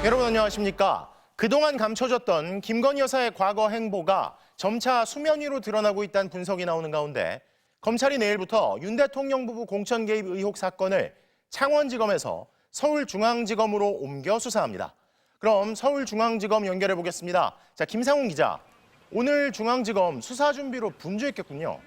여러분 안녕하십니까? 그동안 감춰졌던 김건희 여사의 과거 행보가 점차 수면 위로 드러나고 있다는 분석이 나오는 가운데 검찰이 내일부터 윤 대통령 부부 공천 개입 의혹 사건을 창원지검에서 서울중앙지검으로 옮겨 수사합니다. 그럼 서울중앙지검 연결해 보겠습니다. 자, 김상훈 기자. 오늘 중앙지검 수사 준비로 분주했겠군요.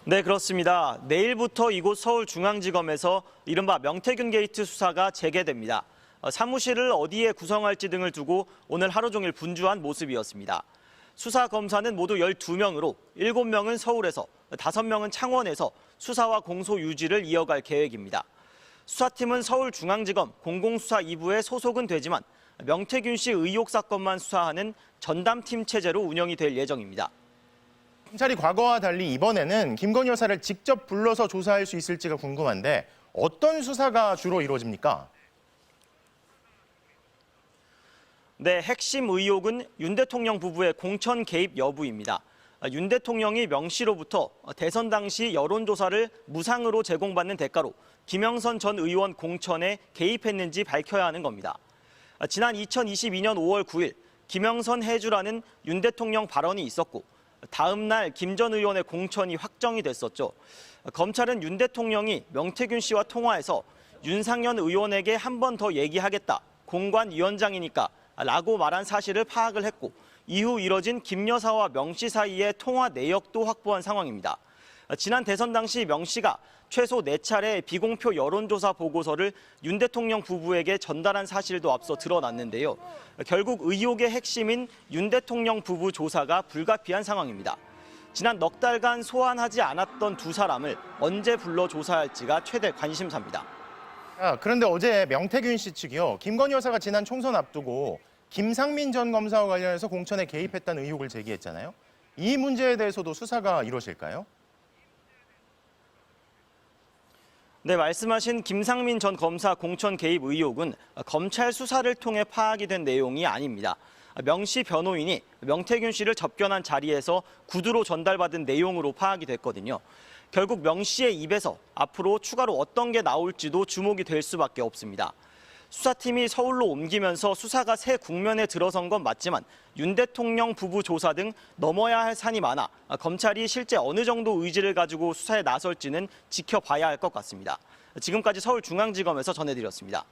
네, 그렇습니다. 내일부터 이곳 서울중앙지검에서 이른바 명태균 게이트 수사가 재개됩니다. 사무실을 어디에 구성할지 등을 두고 오늘 하루 종일 분주한 모습이었습니다. 수사 검사는 모두 12명으로 7명은 서울에서 5명은 창원에서 수사와 공소 유지를 이어갈 계획입니다. 수사팀은 서울중앙지검 공공수사 2부에 소속은 되지만 명태균 씨 의혹 사건만 수사하는 전담팀 체제로 운영이 될 예정입니다. 검찰이 과거와 달리 이번에는 김건희 여사를 직접 불러서 조사할 수 있을지가 궁금한데 어떤 수사가 주로 이루어집니까? 네, 핵심 의혹은 윤 대통령 부부의 공천 개입 여부입니다. 윤 대통령이 명 씨로부터 대선 당시 여론조사를 무상으로 제공받는 대가로 김영선 전 의원 공천에 개입했는지 밝혀야 하는 겁니다. 지난 2022년 5월 9일 김영선 해주라는 윤 대통령 발언이 있었고 다음 날 김 전 의원의 공천이 확정이 됐었죠. 검찰은 윤 대통령이 명태균 씨와 통화해서 윤상현 의원에게 한 번 더 얘기하겠다. 공관위원장이니까 라고 말한 사실을 파악을 했고 이후 이뤄진 김 여사와 명 씨 사이의 통화 내역도 확보한 상황입니다. 지난 대선 당시 명 씨가 최소 4차례 비공표 여론조사 보고서를 윤 대통령 부부에게 전달한 사실도 앞서 드러났는데요. 결국 의혹의 핵심인 윤 대통령 부부 조사가 불가피한 상황입니다. 지난 넉 달간 소환하지 않았던 두 사람을 언제 불러 조사할지가 최대 관심사입니다. 그런데 어제 명태균 씨 측이요. 김건희 여사가 지난 총선 앞두고 김상민 전 검사와 관련해서 공천에 개입했다는 의혹을 제기했잖아요. 이 문제에 대해서도 수사가 이루어질까요? 네, 말씀하신 김상민 전 검사 공천 개입 의혹은 검찰 수사를 통해 파악이 된 내용이 아닙니다. 명 씨 변호인이 명태균 씨를 접견한 자리에서 구두로 전달받은 내용으로 파악이 됐거든요. 결국 명 씨의 입에서 앞으로 추가로 어떤 게 나올지도 주목이 될 수밖에 없습니다. 수사팀이 서울로 옮기면서 수사가 새 국면에 들어선 건 맞지만 윤 대통령 부부 조사 등 넘어야 할 산이 많아 검찰이 실제 어느 정도 의지를 가지고 수사에 나설지는 지켜봐야 할 것 같습니다. 지금까지 서울중앙지검에서 전해드렸습니다.